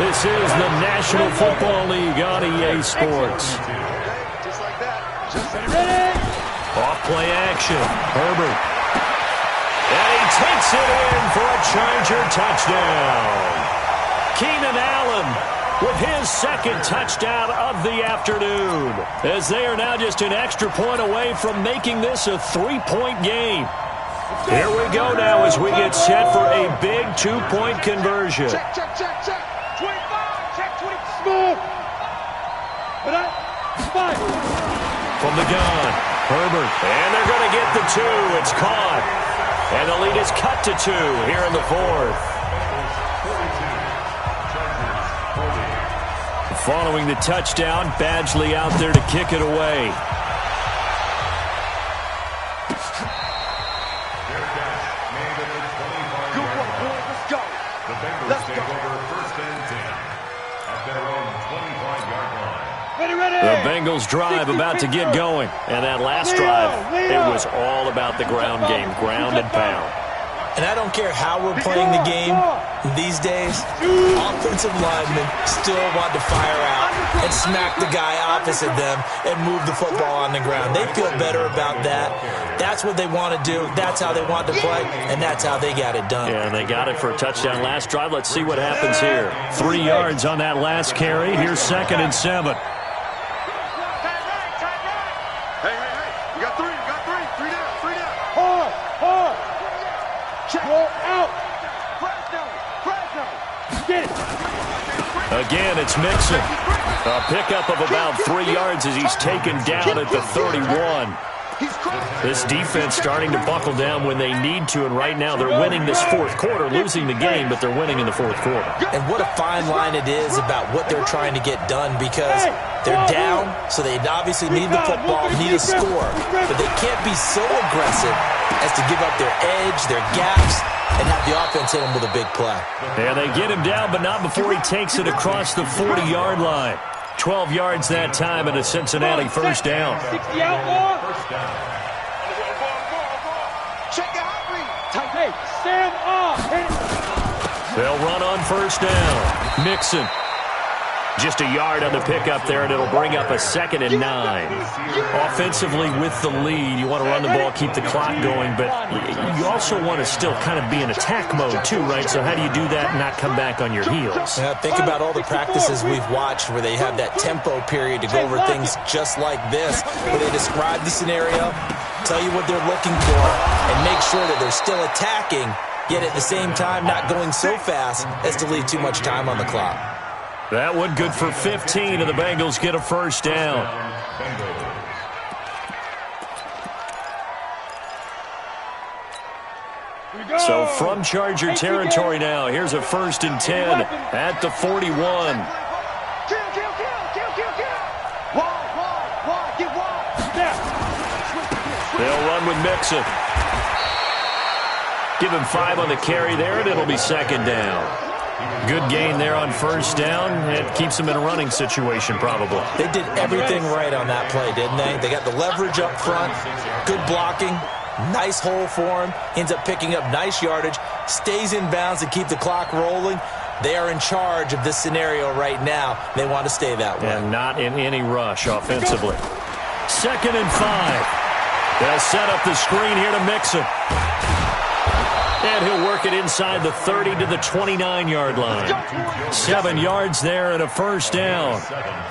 [SPEAKER 3] This is the National Football League on EA Sports.
[SPEAKER 5] Just like that.
[SPEAKER 3] Off play action. Herbert. And he takes it in for a Charger touchdown. Keenan Allen with his second touchdown of the afternoon, as they are now just an extra point away from making this a 3-point game. Here we go now as we get set for a big 2-point conversion.
[SPEAKER 7] Check. 25, check 20. Smooth.
[SPEAKER 3] From the gun, Herbert. And they're going to get the 2. It's caught. And the lead is cut to 2 here in the 4th. Following the touchdown, Badgley out there to kick it away.
[SPEAKER 7] Good one, boys. Let's go. Let's go.
[SPEAKER 3] The Bengals drive about to get going. And that last drive, it was all about the ground game, ground and pound.
[SPEAKER 6] And I don't care how we're playing the game these days, offensive linemen still want to fire out and smack the guy opposite them and move the football on the ground. They feel better about that. That's what they want to do. That's how they want to play, and that's how they got it done.
[SPEAKER 3] Yeah, and they got it for a touchdown last drive. Let's see what happens here. 3 yards on that last carry. Here's 2nd and 7.
[SPEAKER 5] Hey. You got 3. Three down.
[SPEAKER 2] Hard. Roll out. Get it.
[SPEAKER 3] Again, it's Mixon. A pickup of about 3 yards as he's taken down at the 31. This defense starting to buckle down when they need to, and right now they're winning this 4th quarter, losing the game, but they're winning in the 4th quarter.
[SPEAKER 6] And what a fine line it is about what they're trying to get done, because they're down, so they obviously need the football, need a score, but they can't be so aggressive as to give up their edge, their gaps, and have the offense hit them with a big play.
[SPEAKER 3] And they get him down, but not before he takes it across the 40-yard line. 12 yards that time and a Cincinnati first down.
[SPEAKER 2] 60 out more.
[SPEAKER 7] Check your hot read.
[SPEAKER 2] Hey, Sam off.
[SPEAKER 3] They'll run on first down. Mixon. Just a yard on the pickup there, and it'll bring up a 2nd and 9. Offensively, with the lead, you want to run the ball, keep the clock going, but you also want to still kind of be in attack mode too, right? So how do you do that and not come back on your heels?
[SPEAKER 6] Yeah, think about all the practices we've watched where they have that tempo period to go over things just like this, where they describe the scenario, tell you what they're looking for, and make sure that they're still attacking, yet at the same time not going so fast as to leave too much time on the clock.
[SPEAKER 3] That one good for 15, and the Bengals get a first down. So from Charger territory now, here's a 1st and 10 at the 41. They'll run with Mixon. Give him 5 on the carry there, and it'll be 2nd down. Good gain there on first down. It keeps them in a running situation, probably.
[SPEAKER 6] They did everything right on that play, didn't they? They got the leverage up front, good blocking, nice hole for him, ends up picking up nice yardage, stays in bounds to keep the clock rolling. They are in charge of this scenario right now. They want to stay that way.
[SPEAKER 3] And not in any rush offensively. 2nd and 5. They'll set up the screen here to Mixon. And he'll work it inside the 30 to the 29-yard line. 7 yards there and a first down.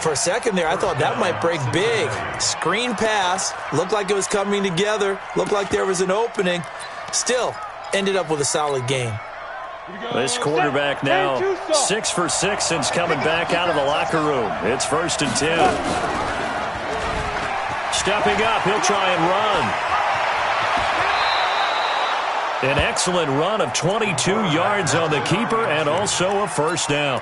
[SPEAKER 6] For a second there, I thought that might break big. Screen pass. Looked like it was coming together. Looked like there was an opening. Still, ended up with a solid game.
[SPEAKER 3] This quarterback now 6 for 6 since coming back out of the locker room. It's 1st and 10. Stepping up, he'll try and run. An excellent run of 22 yards on the keeper and also a first down.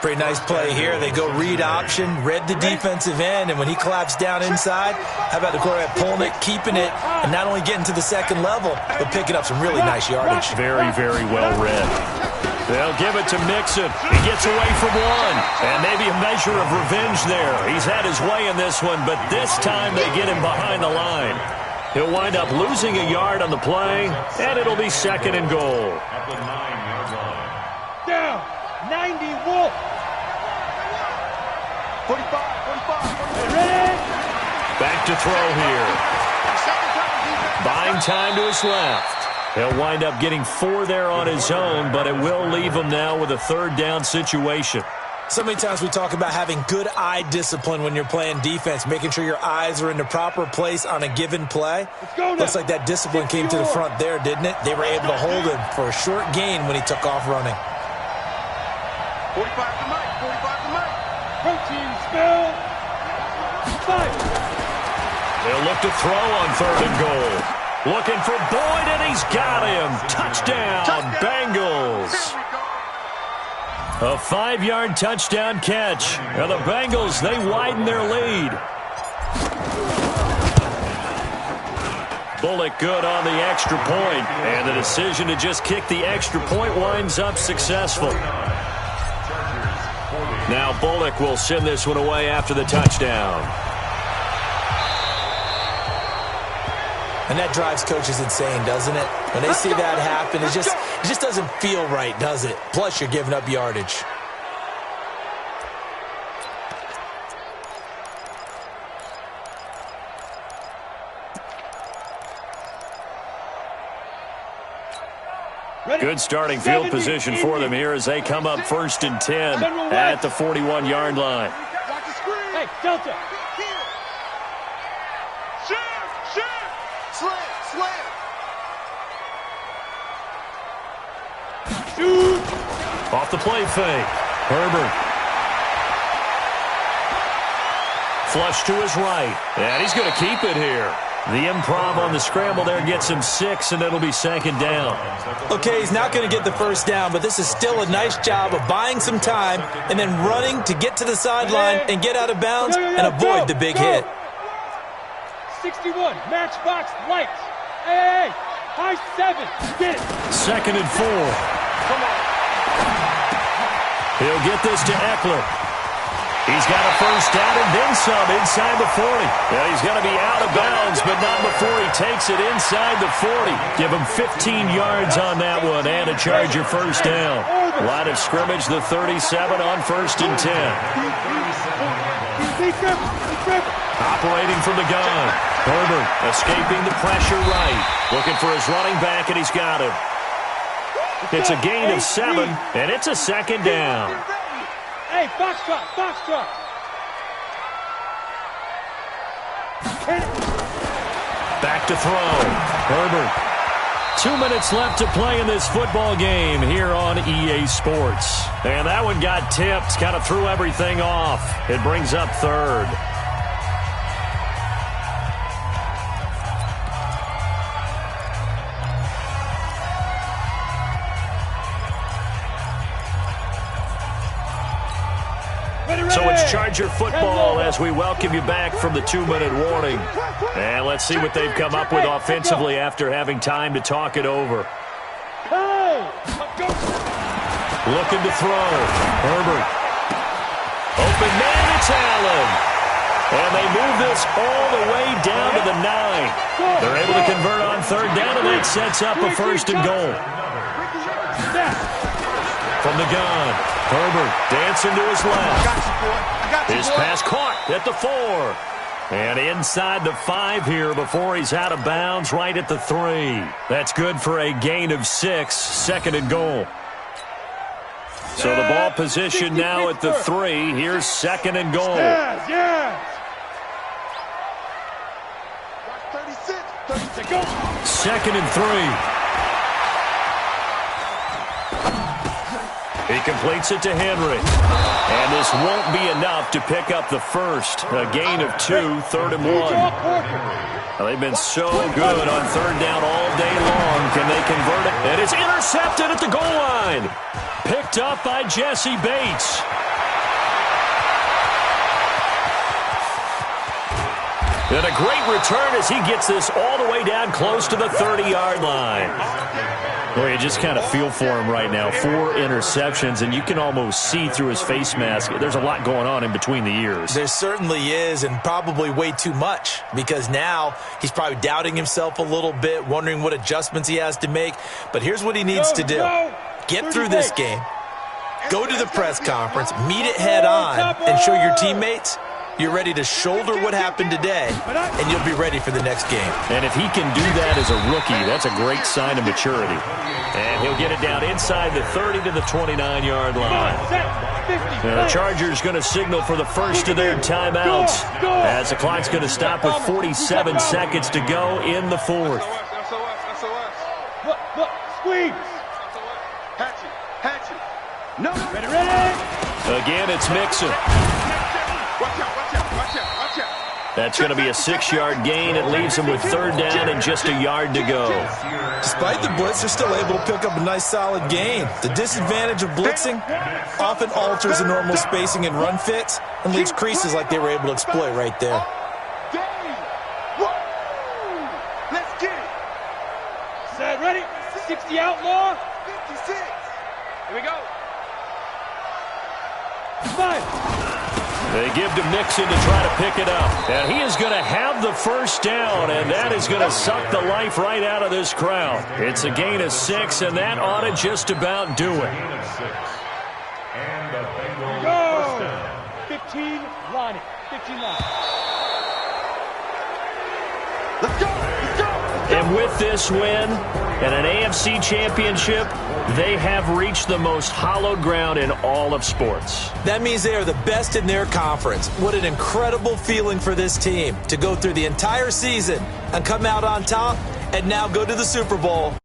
[SPEAKER 6] Pretty nice play here. They go read option, read the defensive end, and when he claps down inside, how about the quarterback pulling it, keeping it, and not only getting to the 2nd level, but picking up some really nice yardage.
[SPEAKER 3] Very, very well read. They'll give it to Mixon. He gets away from one, and maybe a measure of revenge there. He's had his way in this one, but this time they get him behind the line. He'll wind up losing a yard on the play, and it'll be 2nd and goal.
[SPEAKER 2] Down, 90 Wolf.
[SPEAKER 7] 45.
[SPEAKER 2] Ready?
[SPEAKER 3] Back to throw here. Buying time to his left. He'll wind up getting 4 there on his own, but it will leave him now with a 3rd down situation.
[SPEAKER 6] So many times we talk about having good eye discipline when you're playing defense, making sure your eyes are in the proper place on a given play. Looks like that discipline came to the front there, didn't it? They were able to hold him for a short gain when he took off running.
[SPEAKER 7] 45 to Mike.
[SPEAKER 2] Protein spill. 5.
[SPEAKER 3] They'll look to throw on 3rd and goal. Looking for Boyd, and he's got him. Touchdown, Bengals. A 5-yard touchdown catch. And the Bengals, they widen their lead. Bullock good on the extra point, and the decision to just kick the extra point winds up successful. Now Bullock will send this one away after the touchdown.
[SPEAKER 6] And that drives coaches insane, doesn't it? When they see that happen, it just doesn't feel right, does it? Plus, you're giving up yardage.
[SPEAKER 3] Good starting field position for them here as they come up 1st and 10 at the 41-yard line.
[SPEAKER 2] Hey, Delta.
[SPEAKER 7] Slam.
[SPEAKER 2] Shoot.
[SPEAKER 3] Off the play fake. Herbert. Flush to his right. And he's going to keep it here. The improv on the scramble there gets him 6, and it'll be 2nd down.
[SPEAKER 6] Okay, he's not going to get the first down, but this is still a nice job of buying some time and then running to get to the sideline and get out of bounds and avoid the big hit.
[SPEAKER 2] 61, matchbox lights. Hey, high 7, get it.
[SPEAKER 3] 2nd and 4.
[SPEAKER 2] Come on.
[SPEAKER 3] He'll get this to Eckler. He's got a first down and then some inside the 40. Yeah, he's going to be out of bounds, but not before he takes it inside the 40. Give him 15 yards on that one and a Charger first down. Line of scrimmage, the 37 on 1st and 10. Operating from the gun. Herbert escaping the pressure right. Looking for his running back, and he's got him. It's a gain of 7, and it's a second down.
[SPEAKER 2] Hey, foxtrot, foxtrot.
[SPEAKER 3] Back to throw. Herbert. 2 minutes left to play in this football game here on EA Sports. And that one got tipped, kind of threw everything off. It brings up 3rd. So it's Charger football as we welcome you back from the 2-minute warning. And let's see what they've come up with offensively after having time to talk it over. Looking to throw. Herbert. Open man, it's Allen. And they move this all the way down to the 9. They're able to convert on 3rd down, and that sets up a 1st and goal. From the gun, Herbert dancing to his left. His pass caught at the 4. And inside the 5 here before he's out of bounds right at the 3. That's good for a gain of 6, 2nd and goal. So the ball position now at the 3. Here's 2nd and goal.
[SPEAKER 2] Yes.
[SPEAKER 3] 2nd and 3. He completes it to Henry. And this won't be enough to pick up the 1st. A gain of 2, 3rd and 1. Well, they've been so good on 3rd down all day long. Can they convert it? And it's intercepted at the goal line. Picked up by Jesse Bates. And a great return as he gets this all the way down close to the 30-yard line. Boy, you just kind of feel for him right now. 4 interceptions, and you can almost see through his face mask. There's a lot going on in between the ears.
[SPEAKER 6] There certainly is, and probably way too much, because now he's probably doubting himself a little bit, wondering what adjustments he has to make. But here's what he needs to do. Get through this game, go to the press conference, meet it head on, and show your teammates you're ready to shoulder what happened today, and you'll be ready for the next game.
[SPEAKER 3] And if he can do that as a rookie, that's a great sign of maturity. And he'll get it down inside the 30 to the 29-yard line. Now the Chargers going to signal for the first of their timeouts as the clock's going to stop with 47 seconds to go in the 4th.
[SPEAKER 2] Look, squeeze.
[SPEAKER 7] Hatchet. No.
[SPEAKER 2] Ready.
[SPEAKER 3] Again, it's Mixon.
[SPEAKER 7] Watch out.
[SPEAKER 3] That's going to be a 6-yard gain. It leaves him with 3rd down and just a yard to go.
[SPEAKER 6] Despite the blitz, they're still able to pick up a nice, solid gain. The disadvantage of blitzing often alters the normal spacing and run fits and leaves creases like they were able to exploit right there.
[SPEAKER 7] Let's get it.
[SPEAKER 2] Set, ready. 60 outlaw.
[SPEAKER 7] 56. Here we go.
[SPEAKER 2] 5.
[SPEAKER 3] They give to Mixon to try to pick it up. And he is going to have the 1st down, and that is going to suck the life right out of this crowd. It's a gain of 6, and that ought to just about do it.
[SPEAKER 2] Go. 15, line it. 15 line.
[SPEAKER 7] Let's go.
[SPEAKER 3] And with this win and an AFC championship, they have reached the most hallowed ground in all of sports.
[SPEAKER 6] That means they are the best in their conference. What an incredible feeling for this team to go through the entire season and come out on top and now go to the Super Bowl.